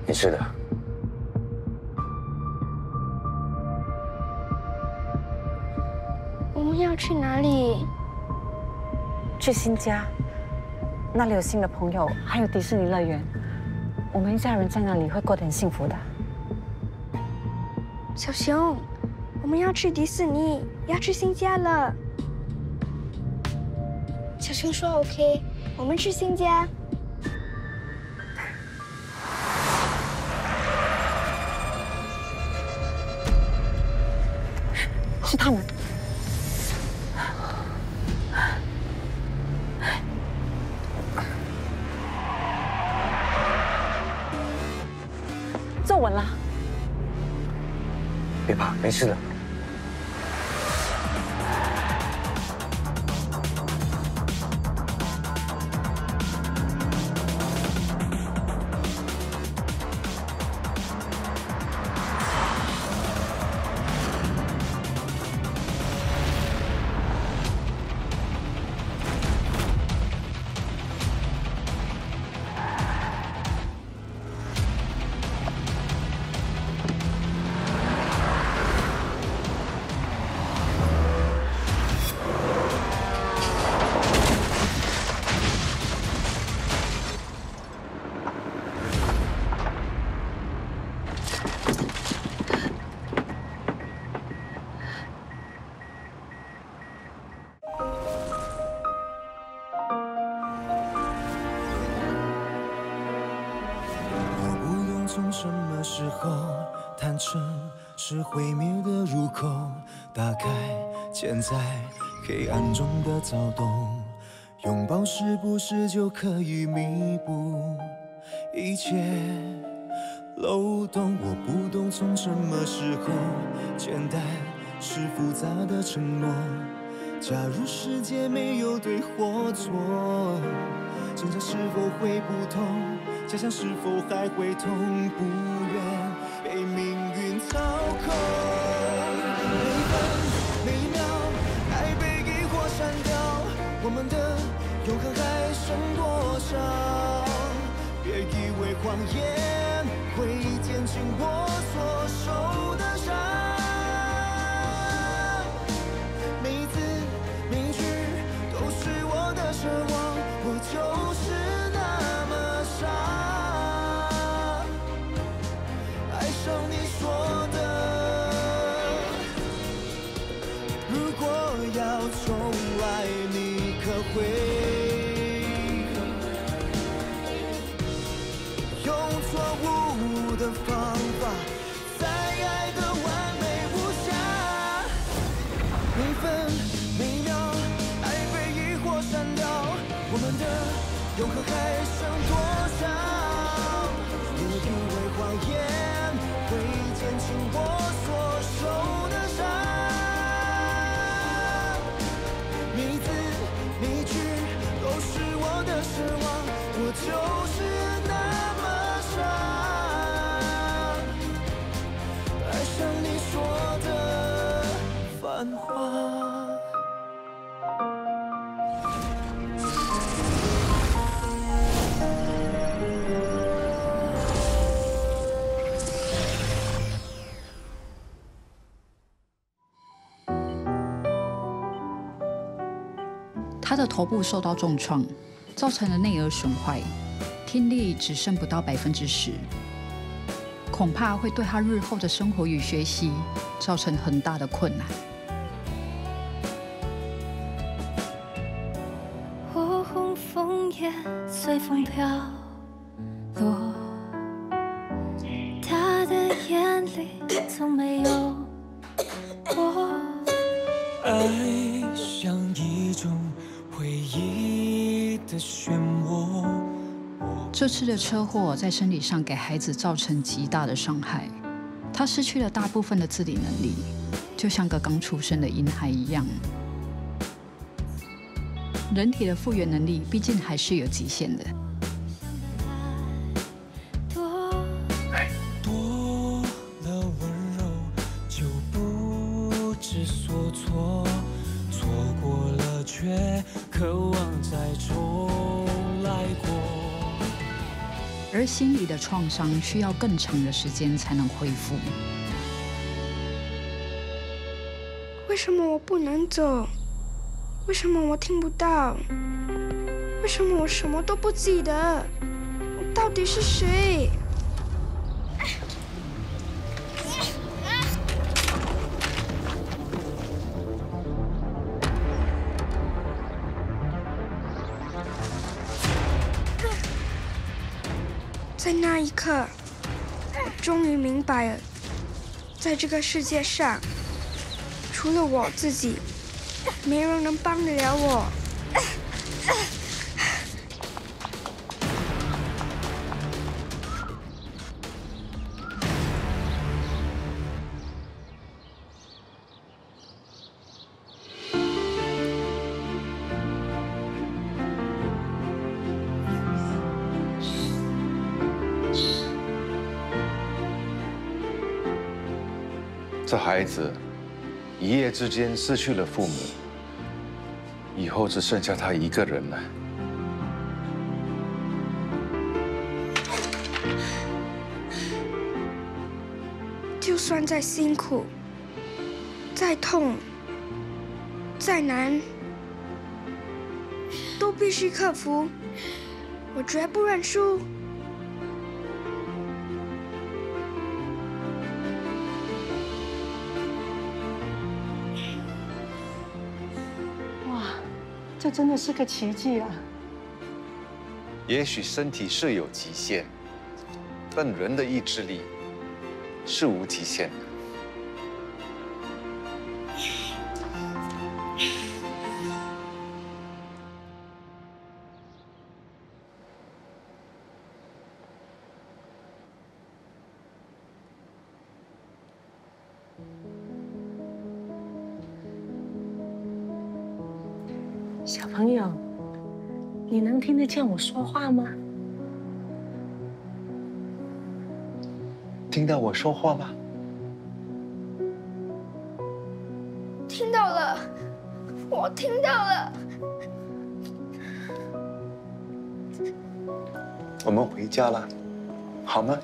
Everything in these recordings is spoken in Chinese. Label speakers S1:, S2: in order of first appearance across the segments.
S1: 没事的。
S2: 我们要去哪里？
S3: 去新家，那里有新的朋友，还有迪士尼乐园。我们一家人在那里会过得很幸福的。
S2: 小熊，我们要去迪士尼，要去新家了。小熊说 OK， 我们去新家。
S3: 是他们。 坐稳了，
S1: 别怕，没事的。
S4: 从什么时候坦诚是毁灭的入口？打开潜在黑暗中的躁动，拥抱是不是就可以弥补一切漏洞？我不懂从什么时候简单是复杂的承诺。假如世界没有对或错，挣扎是否会不同？假想是否还会痛？不愿被命运操控。每分每秒，爱被疑惑删掉，我们的永恒还剩多少？别以为谎言会减轻我所受的伤。每一字每句都是我的奢望，我就是那么傻。 像你说的，如果要重来，你可会用错误的方法，再爱的完美无瑕？每分每秒，爱被疑惑删掉，我们的永恒还剩多少？别以为谎言。 会减轻我所受的伤，每字每句都是我的奢望，我就是那么傻，爱上你说的繁华。
S5: 他的头部受到重创，造成了内耳损坏，听力只剩不到10%，恐怕会对他日后的生活与学习造成很大的困难。
S6: 火红枫叶随风飘落，他的眼里从没有我。
S4: 爱像一种。 回忆的漩涡。
S5: 这次的车祸在身体上给孩子造成极大的伤害，他失去了大部分的自理能力，就像个刚出生的婴孩一样。人体的复原能力毕竟还是有极限的。
S4: 多了温柔就不知所措，错过了却。 渴望再重来过，
S5: 而心理的创伤需要更长的时间才能恢复。
S2: 为什么我不能走？为什么我听不到？为什么我什么都不记得？我到底是谁？在那一刻，我终于明白了，在这个世界上，除了我自己，没人能帮得了我。
S1: 这孩子一夜之间失去了父母，以后只剩下他一个人了。
S2: 就算再辛苦、再痛、再难，都必须克服。我绝不认输。
S7: 这真的是个奇迹啊！
S1: 也许身体是有极限，但人的意志力是无极限的。
S7: 小朋友，你能听得见我说话吗？
S1: 听到我说话吗？
S2: 听到了，我听到了。
S1: 我们回家了，好吗？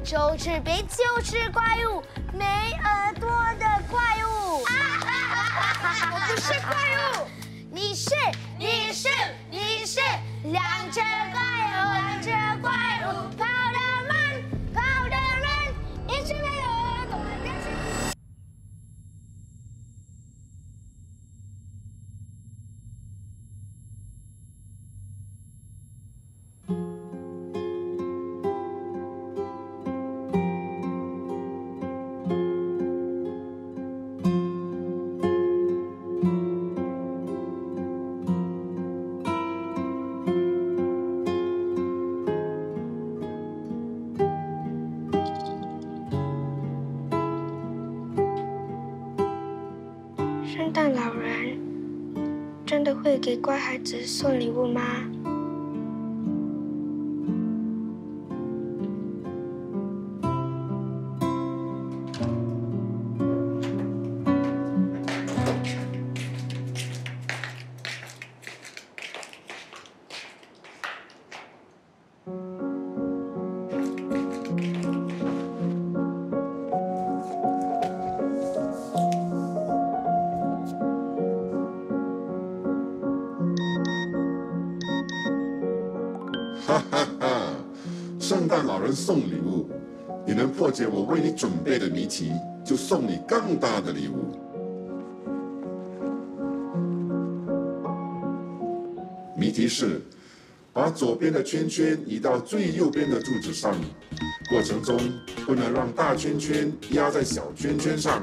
S8: 就是别就是怪物，没耳朵的怪物。我不是怪物，你是两只怪物，跑得慢，一直没有耳朵的变形。
S2: 圣诞老人真的会给乖孩子送礼物吗？
S9: 哈哈哈！圣诞老人送礼物，你能破解我为你准备的谜题，就送你更大的礼物。谜题是：把左边的圈圈移到最右边的柱子上，过程中不能让大圈圈压在小圈圈上。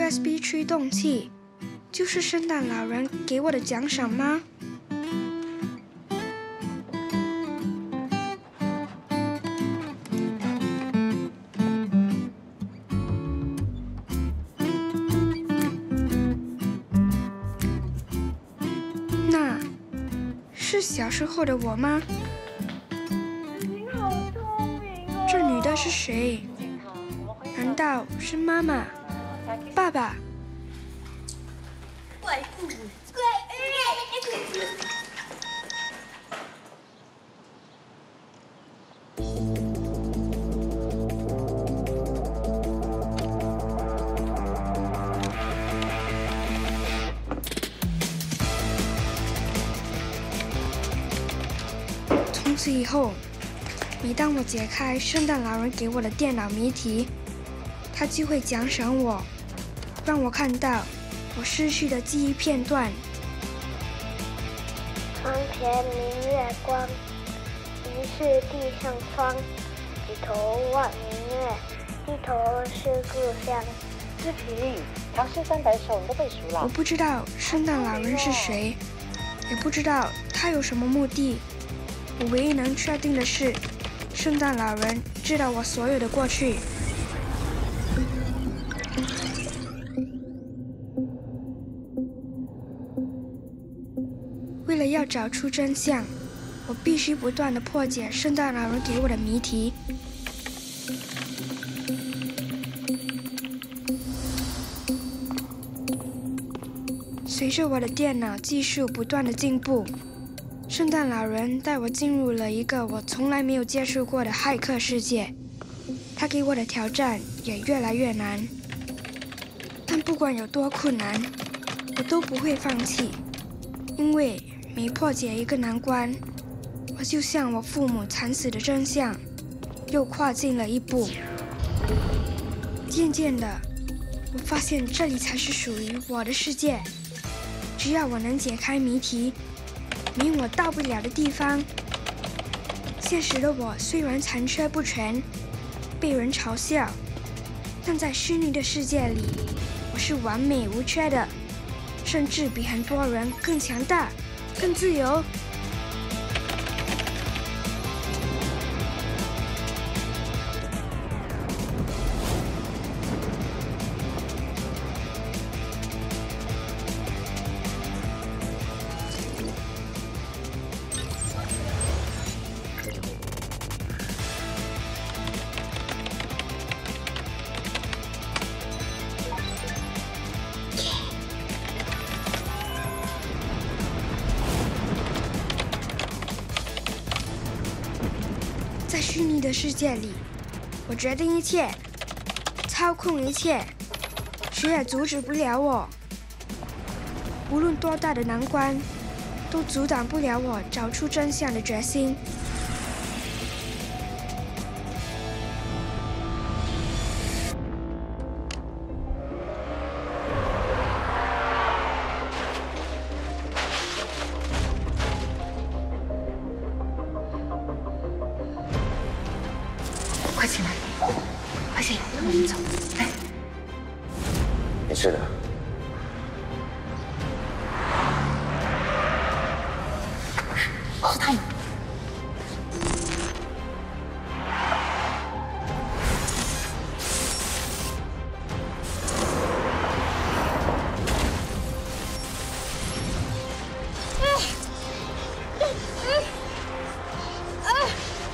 S2: USB 驱动器就是圣诞老人给我的奖赏吗？那是小时候的我吗？
S8: 你好聪明哦！
S2: 这女的是谁？难道是妈妈、爸爸？
S8: 怪物，怪物！
S2: 从此以后，每当我解开圣诞老人给我的电脑谜题，他就会奖赏我，让我看到我失去的记忆片段。
S8: 窗前明月光，疑是地上霜。举头望明月，低头思故乡。
S3: 志平，唐诗300首你都背熟了。
S2: 我不知道圣诞老人是谁，也不知道他有什么目的。我唯一能确定的是，圣诞老人知道我所有的过去。为了要找出真相，我必须不断地破解圣诞老人给我的谜题。随着我的电脑技术不断的进步，圣诞老人带我进入了一个我从来没有接触过的骇客世界。他给我的挑战也越来越难，但不管有多困难，我都不会放弃，因为每破解一个难关，我就像我父母惨死的真相，又跨进了一步。渐渐的，我发现这里才是属于我的世界。只要我能解开谜题，没有我到不了的地方。现实的我虽然残缺不全，被人嘲笑，但在虚拟的世界里，我是完美无缺的，甚至比很多人更强大、更自由。在虚拟的世界里，我决定一切，操控一切，谁也阻止不了我。无论多大的难关，都阻挡不了我找出真相的决心。
S3: 快起来，快起来，跟我们走，来。
S10: 没事的。
S3: 是他们。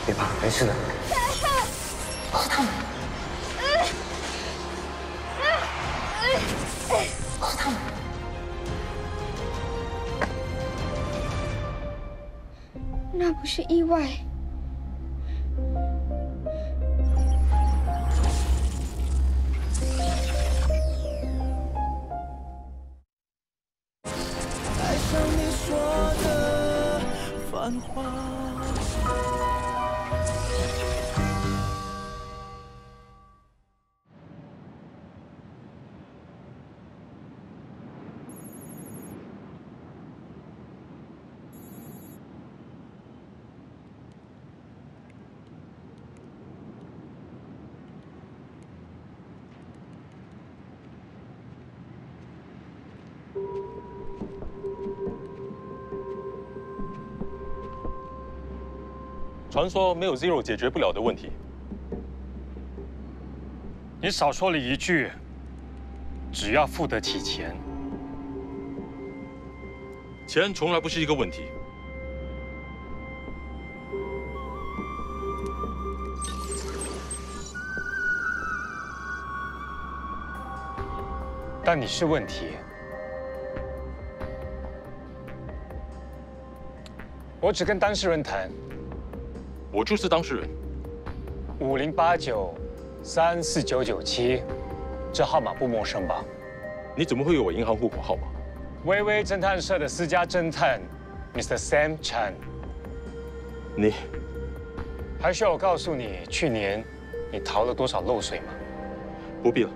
S10: 别怕，没事的。
S3: 是他们。是他们。
S2: 那不是意外。
S4: 爱上你说的繁华。
S11: 传说没有 Zero 解决不了的问题。
S12: 你少说了一句，只要付得起钱。
S11: 钱从来不是一个问题。
S12: 但你是问题。我只跟当事人谈。
S11: 我就是当事人。
S12: 5089-34997，这号码不陌生吧？
S11: 你怎么会有我银行户口号码？
S12: 微微侦探社的私家侦探 Mr. Sam Chan。
S11: 你
S12: 还需要我告诉你，去年你逃了多少漏水吗？
S11: 不必了。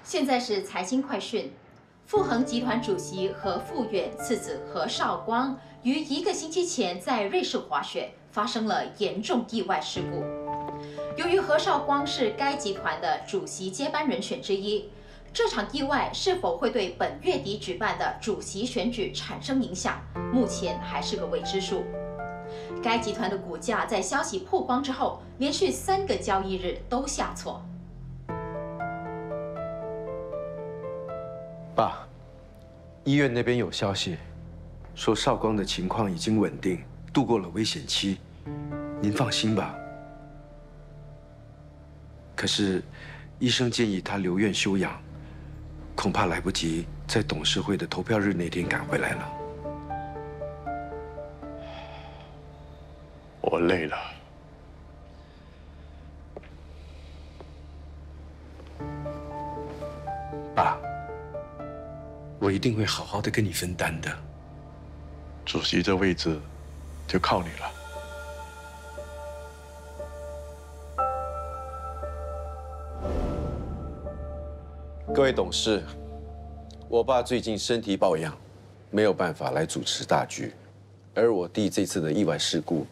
S13: 现在是财经快讯。富恒集团主席何富远次子何绍光于1个星期前在瑞士滑雪发生了严重意外事故。由于何绍光是该集团的主席接班人选之一，这场意外是否会对本月底举办的主席选举产生影响，目前还是个未知数。该集团的股价在消息曝光之后，连续3个交易日都下挫。
S14: 爸，医院那边有消息，说绍光的情况已经稳定，度过了危险期，您放心吧。可是，医生建议他留院休养，恐怕来不及在董事会的投票日那天赶回来了。
S11: 我累了。
S14: 爸。我一定会好好的跟你分担的。
S11: 主席这位置就靠你了。
S14: 各位董事，我爸最近身体抱恙，没有办法来主持大局，而我弟这次的意外事故，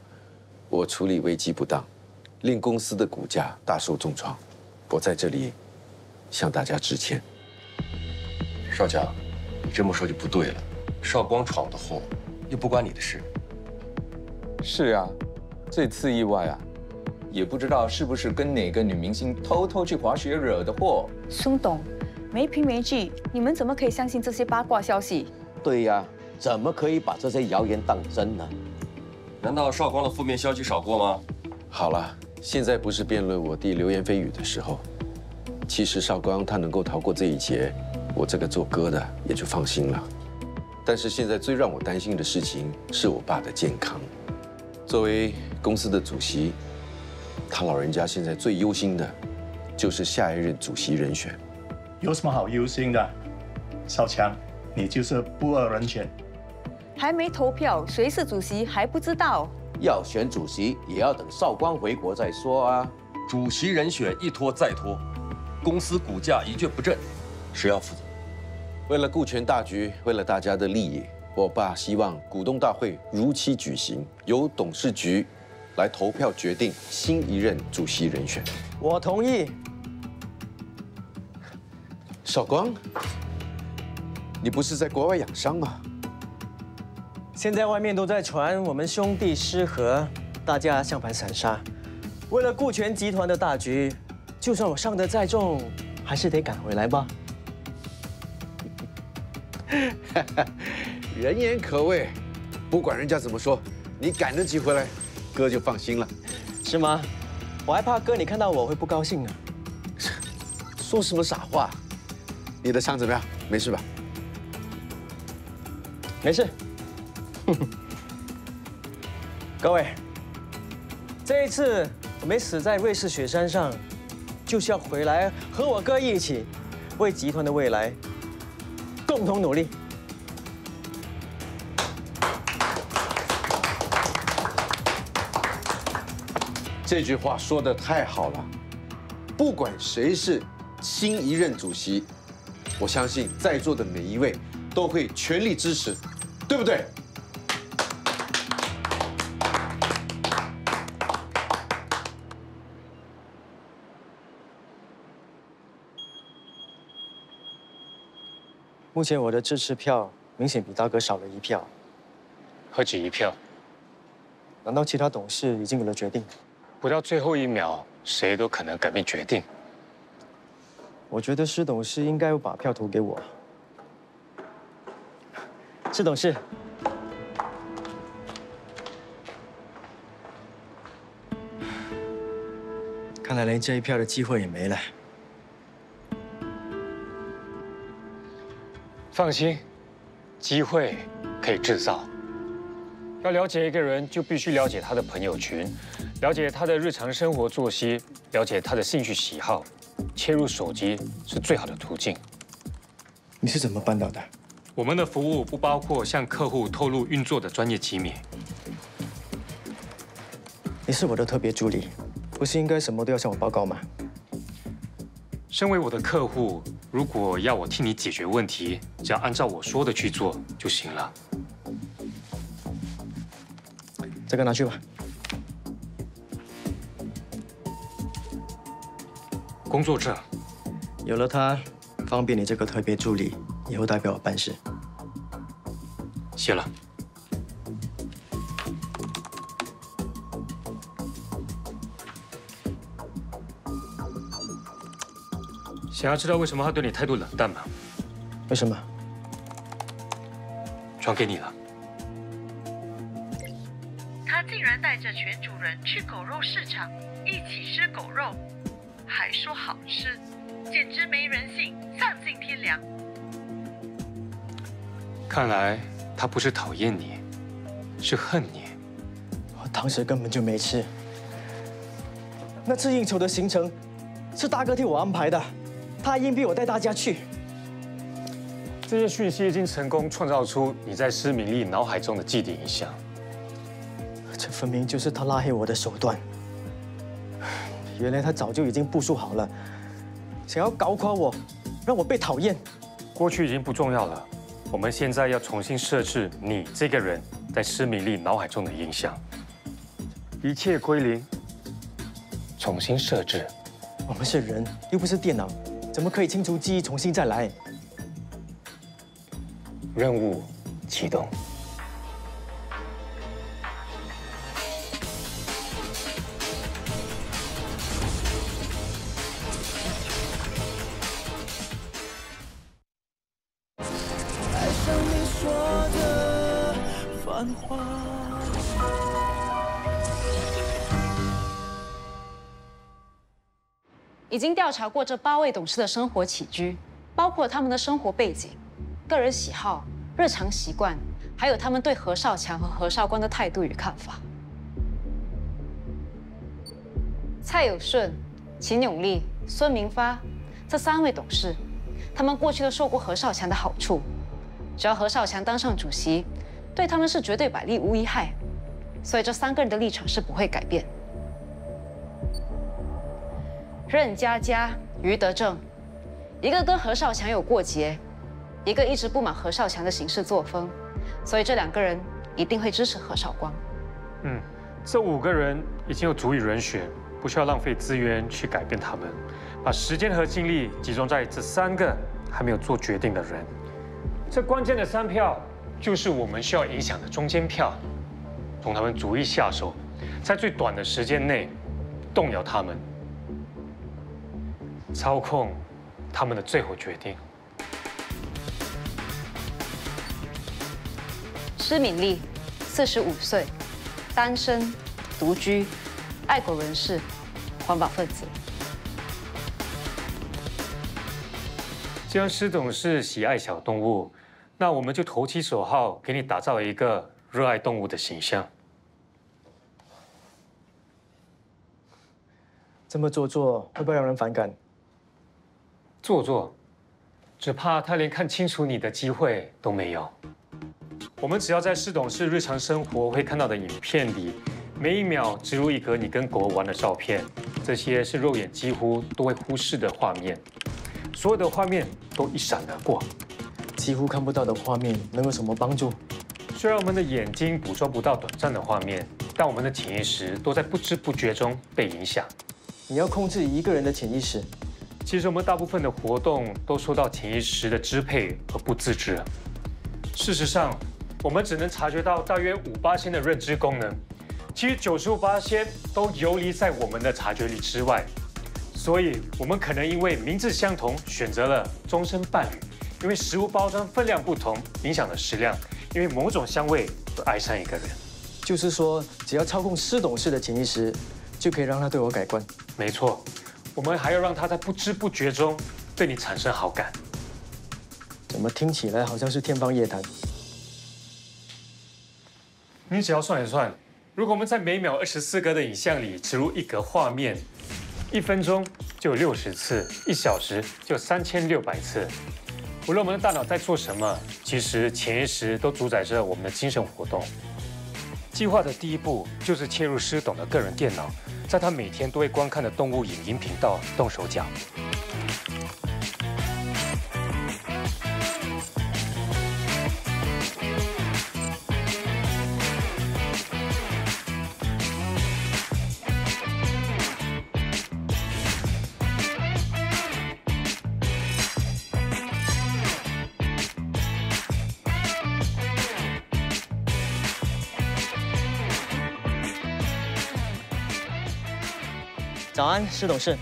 S14: 我处理危机不当，令公司的股价大受重创，我在这里向大家致歉。
S10: 少强。你这么说就不对了，绍光闯的祸，又不关你的事。
S1: 是啊，这次意外啊，也不知道是不是跟哪个女明星偷偷去滑雪惹的祸。
S3: 孙董，没凭没据，你们怎么可以相信这些八卦消息？
S15: 对呀，怎么可以把这些谣言当真呢？
S10: 难道绍光的负面消息少过吗？
S14: 好了，现在不是辩论我弟流言蜚语的时候。其实绍光他能够逃过这一劫，我这个做哥的也就放心了。但是现在最让我担心的事情是我爸的健康。作为公司的主席，他老人家现在最忧心的就是下一任主席人选。
S16: 有什么好忧心的？少强，你就是不二人选。
S3: 还没投票，谁是主席还不知道。
S15: 要选主席，也要等绍光回国再说啊。
S10: 主席人选一拖再拖，公司股价一蹶不振，谁要负责？
S14: 为了顾全大局，为了大家的利益，我爸希望股东大会如期举行，由董事局来投票决定新一任主席人选。
S17: 我同意。
S14: 绍光，你不是在国外养伤吗？
S17: 现在外面都在传我们兄弟失和，大家相盘散沙。为了顾全集团的大局，就算我伤得再重，还是得赶回来吧。
S14: 人言可畏，不管人家怎么说，你赶得及回来，哥就放心了。
S17: 是吗？我还怕哥你看到我会不高兴呢。
S14: 说什么傻话？你的伤怎么样？没事吧？
S17: 没事。各位，这一次我没死在瑞士雪山上，就是要回来和我哥一起，为集团的未来共同努力。
S14: 这句话说得太好了，不管谁是新一任主席，我相信在座的每一位都会全力支持，对不对？
S17: 目前我的支持票明显比大哥少了1票。
S12: 何止1票？
S17: 难道其他董事已经有了决定？
S12: 不到最后1秒，谁都可能改变决定。
S17: 我觉得施董事应该要把票投给我。施董事，看来连这一票的机会也没了。
S12: 放心，机会可以制造。要了解一个人，就必须了解他的朋友群，了解他的日常生活作息，了解他的兴趣喜好。切入手机是最好的途径。
S17: 你是怎么办到的？
S12: 我们的服务不包括向客户透露运作的专业机密。
S17: 你是我的特别助理，不是应该什么都要向我报告吗？
S12: 身为我的客户，如果要我替你解决问题，只要按照我说的去做就行了。
S17: 这个拿去吧。
S12: 工作证，
S17: 有了它，方便你这个特别助理以后代表我办事。
S12: 谢了。想要知道为什么他对你态度冷淡吗？
S17: 为什么？
S12: 传给你了。
S18: 他竟然带着全主人去狗肉市场，一起吃狗肉，还说好吃，简直没人性，丧尽天良。
S12: 看来他不是讨厌你，是恨你。
S17: 我当时根本就没吃。那次应酬的行程是大哥替我安排的，他还硬逼我带大家去。
S12: 这些讯息已经成功创造出你在施敏丽脑海中的既定印象。
S17: 这分明就是他拉黑我的手段。原来他早就已经部署好了，想要搞垮我，让我被讨厌。
S12: 过去已经不重要了，我们现在要重新设置你这个人在施敏丽脑海中的印象，一切归零，重新设置。
S17: 我们是人，又不是电脑，怎么可以清除记忆，重新再来？
S12: 任务启动。
S3: 已经调查过这8位董事的生活起居，包括他们的生活背景、个人喜好、日常习惯，还有他们对何少强和何少光的态度与看法。蔡有顺、秦永利、孙明发这3位董事，他们过去都受过何少强的好处，只要何少强当上主席，对他们是绝对百利无一害，所以这3个人的立场是不会改变。任佳佳、余德正，一个跟何少强有过节，一个一直不满何少强的行事作风，所以这2个人一定会支持何少光。
S12: 这5个人已经有足以人选，不需要浪费资源去改变他们，把时间和精力集中在这3个还没有做决定的人。这关键的3票，就是我们需要影响的中间票，从他们逐一下手，在最短的时间内动摇他们。操控他们的最后决定。
S3: 施敏丽，45岁，单身，独居，爱国人士，环保分子。
S12: 既然施董事喜爱小动物，那我们就投其所好，给你打造一个热爱动物的形象。
S17: 这么做作，会不会让人反感？
S12: 做作，只怕他连看清楚你的机会都没有。我们只要在施董事日常生活会看到的影片里，每一秒植入一格你跟狗玩的照片，这些是肉眼几乎都会忽视的画面，所有的画面都一闪而过。
S17: 几乎看不到的画面能有什么帮助？
S12: 虽然我们的眼睛捕捉不到短暂的画面，但我们的潜意识都在不知不觉中被影响。
S17: 你要控制一个人的潜意识，
S12: 其实我们大部分的活动都受到潜意识的支配而不自知。事实上，我们只能察觉到大约5%的认知功能，其余95%都游离在我们的察觉力之外。所以，我们可能因为名字相同选择了终身伴侣，因为食物包装分量不同影响了食量，因为某种香味而爱上一个人。
S17: 就是说，只要操控施董事的潜意识，就可以让他对我改观。
S12: 没错，我们还要让他在不知不觉中对你产生好感。
S17: 怎么听起来好像是天方夜谭？
S12: 你只要算一算，如果我们在每秒24格的影像里植入一格画面，1分钟就有60次，1小时就3600次。无论我们的大脑在做什么，其实潜意识都主宰着我们的精神活动。计划的第一步就是切入施董的个人电脑，在他每天都会观看的动物影音频道动手脚。
S17: 早安，施董事。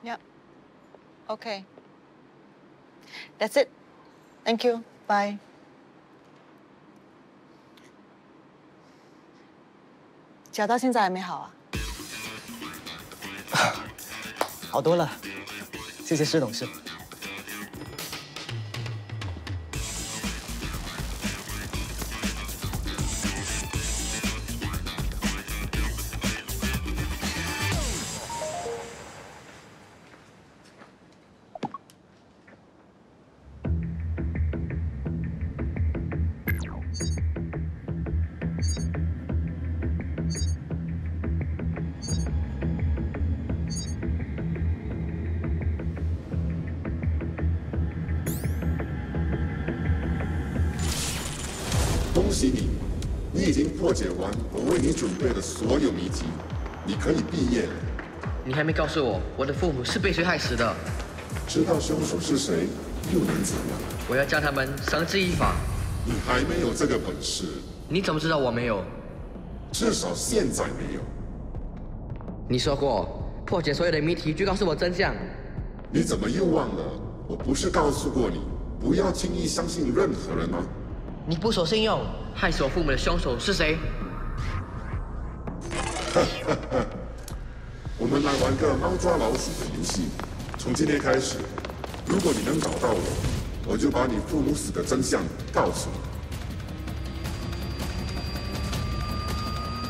S18: Yep. Okay. That's it. Thank you. Bye. 脚到现在还没好啊？
S17: 好多了，谢谢施董事。
S9: 恭喜你，你已经破解完我为你准备的所有谜题，你可以毕业了。
S19: 你还没告诉我，我的父母是被谁害死的？
S9: 知道凶手是谁，又能怎样？
S19: 我要将他们绳之以法。
S9: 你还没有这个本事。
S19: 你怎么知道我没有？
S9: 至少现在没有。
S19: 你说过，破解所有的谜题就告诉我真相。
S9: 你怎么又忘了？我不是告诉过你，不要轻易相信任何人吗？
S19: 你不守信用，害死我父母的凶手是谁？
S9: 我们来玩个猫抓老鼠的游戏。从今天开始，如果你能找到我，我就把你父母死的真相告诉你。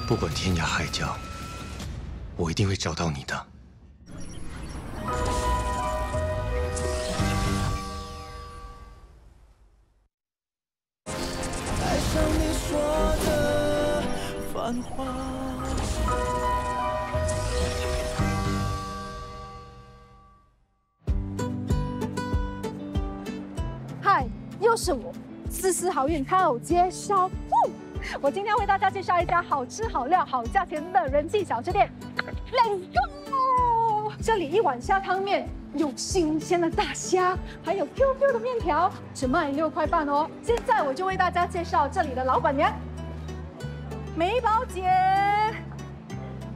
S10: 不管天涯海角，我一定会找到你的。
S4: 爱上你说的繁华。
S20: 嗨，又是我，丝丝好运开偶介绍。我今天为大家介绍一家好吃好料好价钱的人气小吃店 ，Let's go！ 这里一碗虾汤面有新鲜的大虾，还有 QQ 的面条，只卖6块半哦。现在我就为大家介绍这里的老板娘，美宝姐，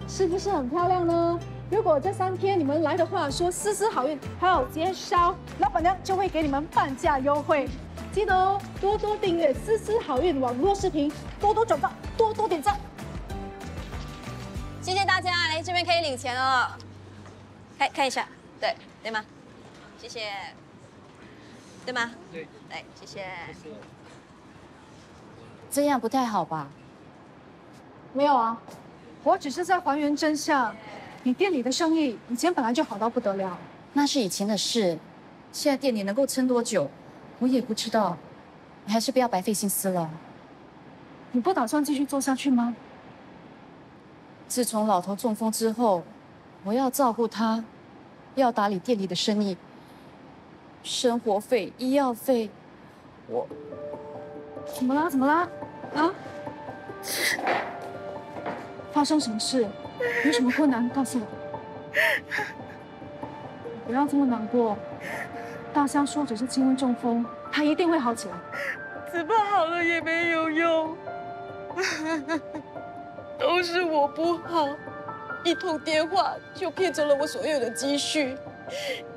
S20: 是不是很漂亮呢？如果这3天你们来的话，说丝丝好运还有介绍，老板娘就会给你们半价优惠。记得哦，多多订阅丝丝好运网络视频，多多转发，多多点赞。
S21: 谢谢大家，来这边可以领钱哦。看一下，对吗？谢谢，对吗？对，谢谢。
S5: 这样不太好吧？
S20: 没有啊，我只是在还原真相。你店里的生意以前本来就好到不得了，
S5: 那是以前的事，现在店里能够撑多久，我也不知道。你还是不要白费心思了。
S20: 你不打算继续做下去吗？
S5: 自从老头中风之后，我要照顾他，要打理店里的生意，生活费、医药费，我
S20: 怎么啦？啊？发生什么事？有什么困难告诉我。不要这么难过。大香说只是轻微中风，他一定会好起来。
S22: 怎么好了也没有用，都是我不好，一通电话就骗走了我所有的积蓄。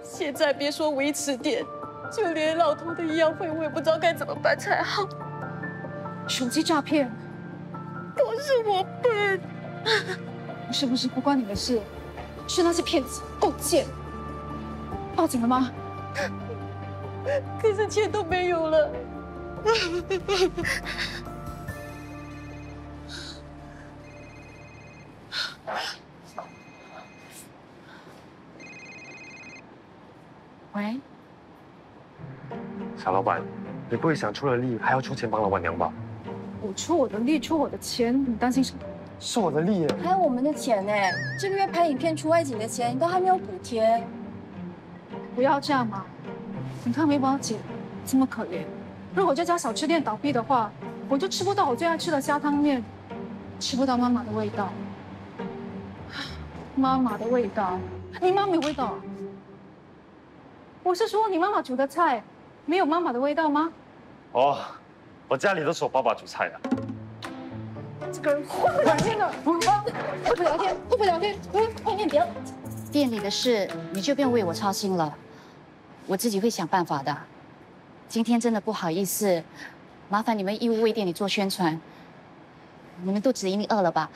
S22: 现在别说维持店，就连老头的医药费我也不知道该怎么办才好。
S20: 手机诈骗，
S22: 都是我笨。
S20: 是不是不关你的事？是那些骗子够贱。报警了吗？
S22: 可是钱都没有了。
S5: 喂，
S12: 小老板，你不会想出了力还要出钱帮老板娘吧？
S20: 我出我的力，出我的钱，你担心什么？
S12: 是我的力耶，
S5: 还有我们的钱呢。这个月拍影片出外景的钱都还没有补贴。
S20: 不要这样嘛！你看美宝姐这么可怜，如果这家小吃店倒闭的话，我就吃不到我最爱吃的虾汤面，吃不到妈妈的味道。妈妈的味道，你妈没味道啊？我是说你妈妈煮的菜没有妈妈的味道吗？
S12: 哦，我家里都是我爸爸煮菜的。
S20: 这个人会不聊天的，会不聊天，外面不要。
S5: 店里的事你就不用为我操心了，我自己会想办法的。今天真的不好意思，麻烦你们义务为店里做宣传。你们肚子一定饿了吧？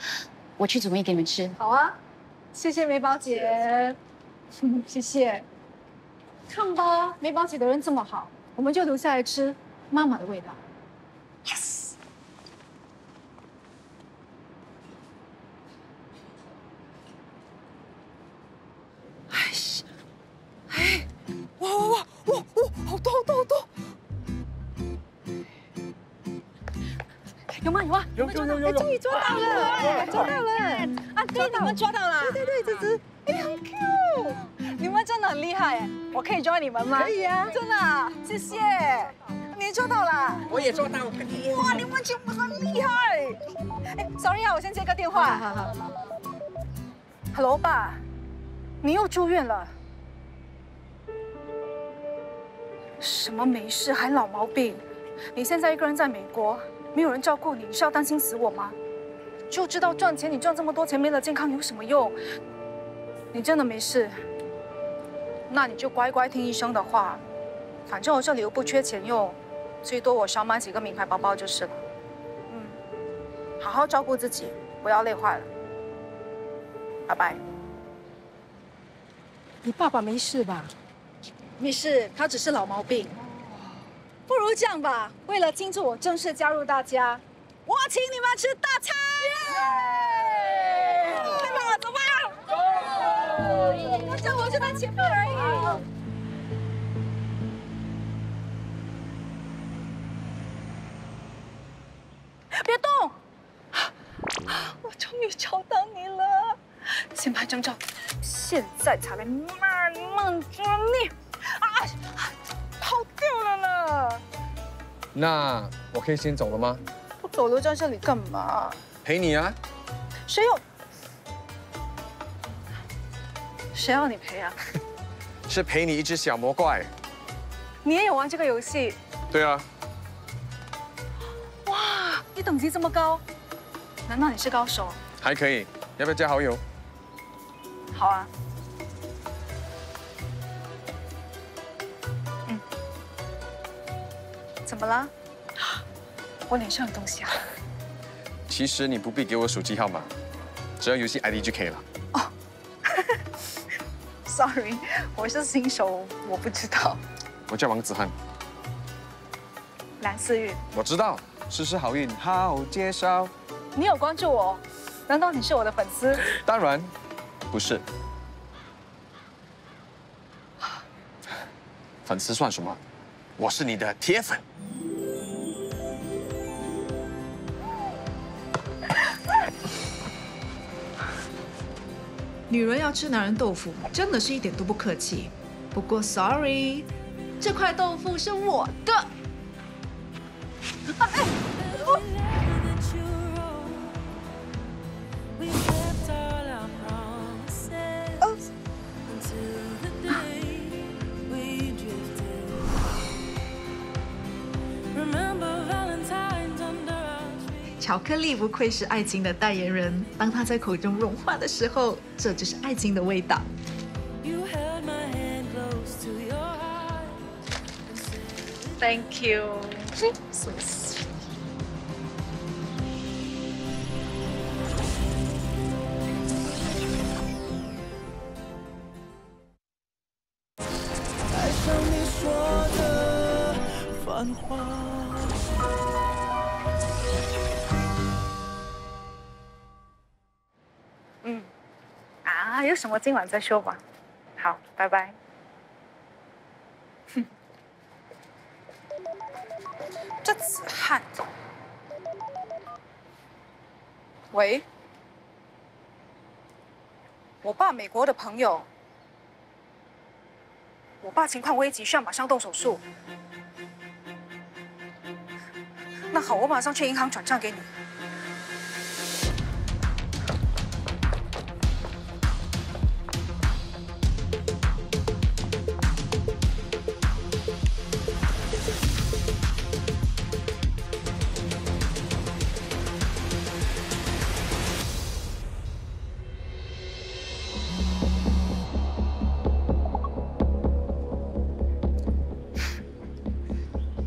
S5: 我去煮面给你们吃。
S20: 好啊，谢谢美宝姐，谢谢。看吧，美宝姐的人这么好，我们就留下来吃妈妈的味道。Yes。
S22: 哇，好多！
S20: 有吗？
S22: 有！
S20: 终于抓到了！抓到了！啊，
S21: 对，你们抓到了！
S20: 对，这只，哎，好 Q！
S21: 你们真的很厉害哎！我可以抓你们吗？
S20: 可以啊！
S21: 真的，谢谢。你抓到了？
S19: 我也抓到。
S21: 哇，你们全部很厉害！哎 ，sorry 啊，我先接个电话。
S20: 好。Hello， 爸，你又住院了？什么没事还老毛病？你现在一个人在美国，没有人照顾你，你是要担心死我吗？就知道赚钱，你赚这么多钱没了健康有什么用？你真的没事？那你就乖乖听医生的话，反正我这里又不缺钱用，最多我少买几个名牌包包就是了。好好照顾自己，不要累坏了。拜拜。
S22: 你爸爸没事吧？
S20: 没事，他只是老毛病。不如这样吧，为了庆祝我正式加入大家，我请你们吃大餐！太棒了，走吧！我想我就在前面而已。别动！我终于找到你了，先拍张照，现在才来慢慢捉你。啊，跑掉了呢！
S10: 那我可以先走了吗？
S20: 不走留在这里干嘛？
S10: 陪你啊。
S20: 谁要你陪啊？
S10: 是陪你一只小魔怪。
S20: 你也有玩这个游戏？
S10: 对啊。
S20: 哇，你等级这么高，难道你是高手？
S10: 还可以，要不要加好友？
S20: 好啊。怎么了？我脸上有东西啊？
S10: 其实你不必给我手机号码，只要游戏 ID 就可以了。
S20: 哦，Sorry， 我是新手，我不知道。
S10: 我叫王子翰。
S20: 蓝思玉。
S10: 我知道，事事好运好介绍。
S20: 你有关注我？难道你是我的粉丝？
S10: 当然不是。粉丝算什么？我是你的铁粉。
S6: 女人要吃男人豆腐，真的是一点都不客气。不过 ，sorry， 这块豆腐是我的。巧克力不愧是爱情的代言人，当它在口中融化的时候，这就是爱情的味道。
S20: Thank you. So sweet.
S4: 爱上你说的繁华。
S20: 有什么今晚再说吧。好，拜拜。哼，这子翰。喂，我爸美国的朋友，我爸情况危急，需要马上动手术。那好，我马上去银行转账给你。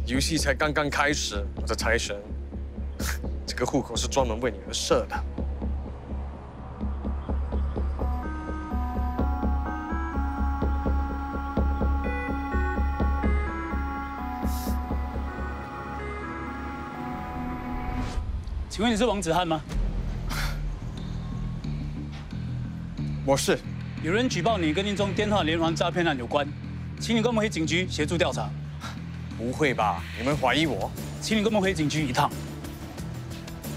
S10: 游戏才刚刚开始，我的财神，这个户口是专门为你而设的。
S7: 请问你是王子翰吗？
S10: 我是。
S7: 有人举报你跟一宗电话连环诈骗案有关，请你跟我们回警局协助调查。
S10: 不会吧？你们怀疑我？
S7: 请你跟我们回警局一趟。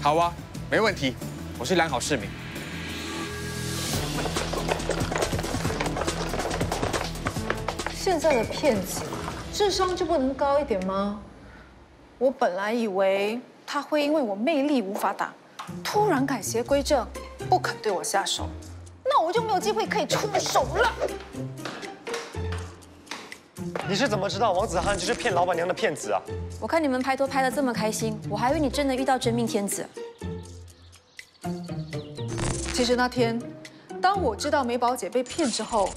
S10: 好啊，没问题。我是良好市民。
S6: 现在的骗子智商就不能高一点吗？
S20: 我本来以为他会因为我魅力无法挡，突然改邪归正，不肯对我下手，那我就没有机会可以出手了。
S23: 你是怎么知道王子翰就是骗老板娘的骗子啊？
S21: 我看你们拍拖拍得这么开心，我还以为你真的遇到真命天子。
S20: 其实那天，当我知道美宝姐被骗之后，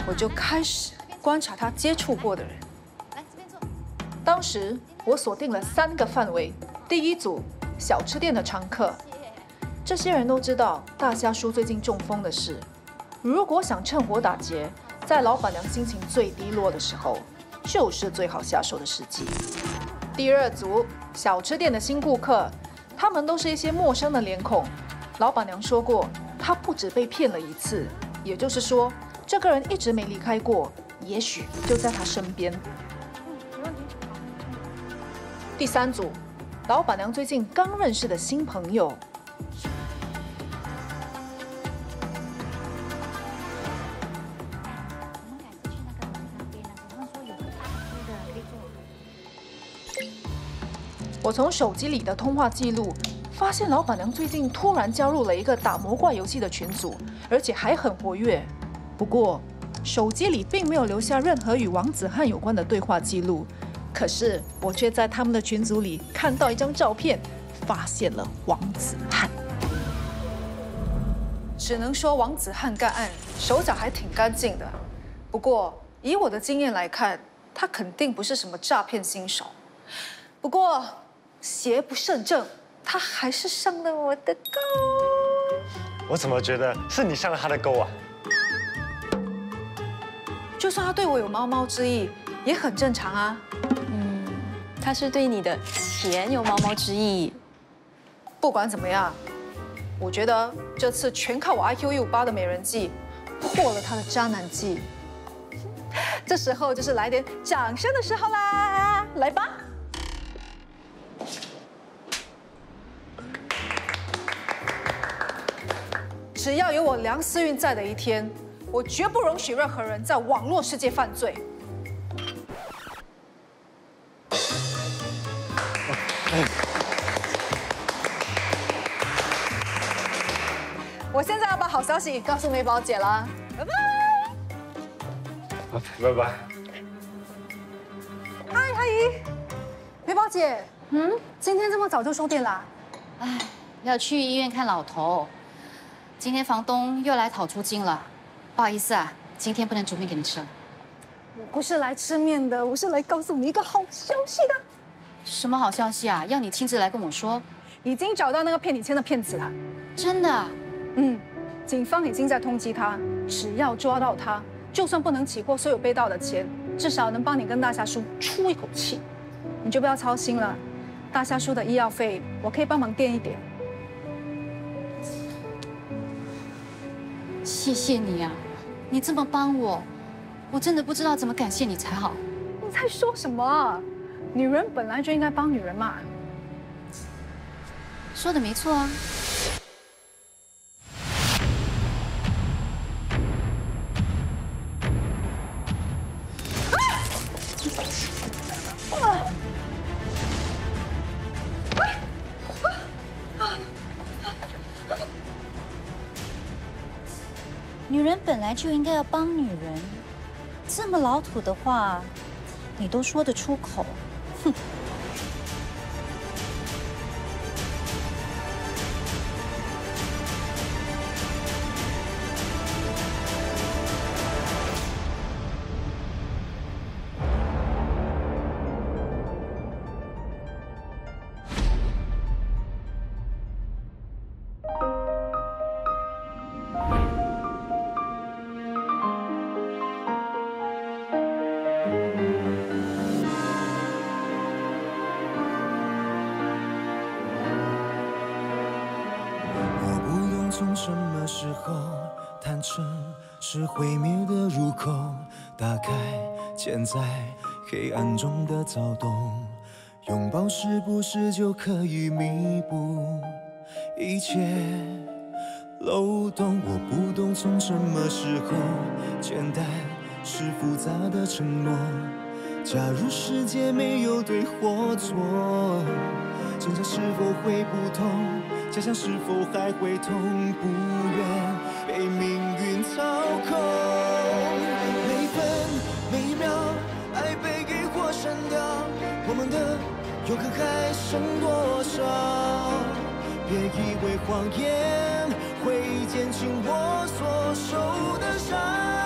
S20: 我就开始观察她接触过的人。当时我锁定了3个范围：第一组，小吃店的常客，这些人都知道大虾叔最近中风的事，如果想趁火打劫，在老板娘心情最低落的时候，
S6: 就是最好下手的时机。第二组小吃店的新顾客，他们都是一些陌生的脸孔。老板娘说过，她不止被骗了1次，也就是说，这个人一直没离开过，也许就在她身边。第三组，老板娘最近刚认识的新朋友。我从手机里的通话记录发现，老板娘最近突然加入了一个打魔怪游戏的群组，而且还很活跃。不过，手机里并没有留下任何与王子翰有关的对话记录。可是，我却在他们的群组里看到一张照片，发现了王子翰。只能说王子翰干案手脚还挺干净的。不过，以我的经验来看，他肯定不是什么诈骗新手。不过，邪不胜正，他还是上了我的钩。
S23: 我怎么觉得是你上了他的钩啊？
S6: 就算他对我有毛毛之意，也很正常啊。
S21: 他是对你的钱有毛毛之意。
S6: 不管怎么样，我觉得这次全靠我 IQ158的美人计破了他的渣男计。这时候就是来点掌声的时候啦，来吧！只要有我梁思韵在的一天，我绝不容许任何人在网络世界犯罪。我现在要把好消息告诉美宝姐了，拜拜。
S23: 拜拜。
S20: 嗨，阿姨，美宝姐，今天这么早就收店啦？
S5: 哎，要去医院看老头。今天房东又来讨租金了，不好意思啊，今天不能煮面给你吃。
S20: 我不是来吃面的，我是来告诉你一个好消息的。
S5: 什么好消息啊？要你亲自来跟我说。
S20: 已经找到那个骗你钱的骗子了。
S5: 真的？
S20: 警方已经在通缉他，只要抓到他，就算不能起获所有被盗的钱，至少能帮你跟大侠叔出一口气。你就不要操心了，大侠叔的医药费我可以帮忙垫一点。
S5: 谢谢你啊，你这么帮我，我真的不知道怎么感谢你才好。
S20: 你在说什么？女人本来就应该帮女人嘛。
S5: 说的没错啊。
S2: 女人本来就应该要帮女人，这么老土的话，你都说得出口，哼！
S4: 从什么时候坦诚是毁灭的入口？打开潜在黑暗中的躁动，拥抱是不是就可以弥补一切漏洞？我不懂从什么时候简单是复杂的承诺。假如世界没有对或错，挣扎是否会不同？假想是否还会痛？不愿被命运操控。每分每秒，爱被给或删掉，我们的永恒还剩多少？别以为谎言会减轻我所受的伤。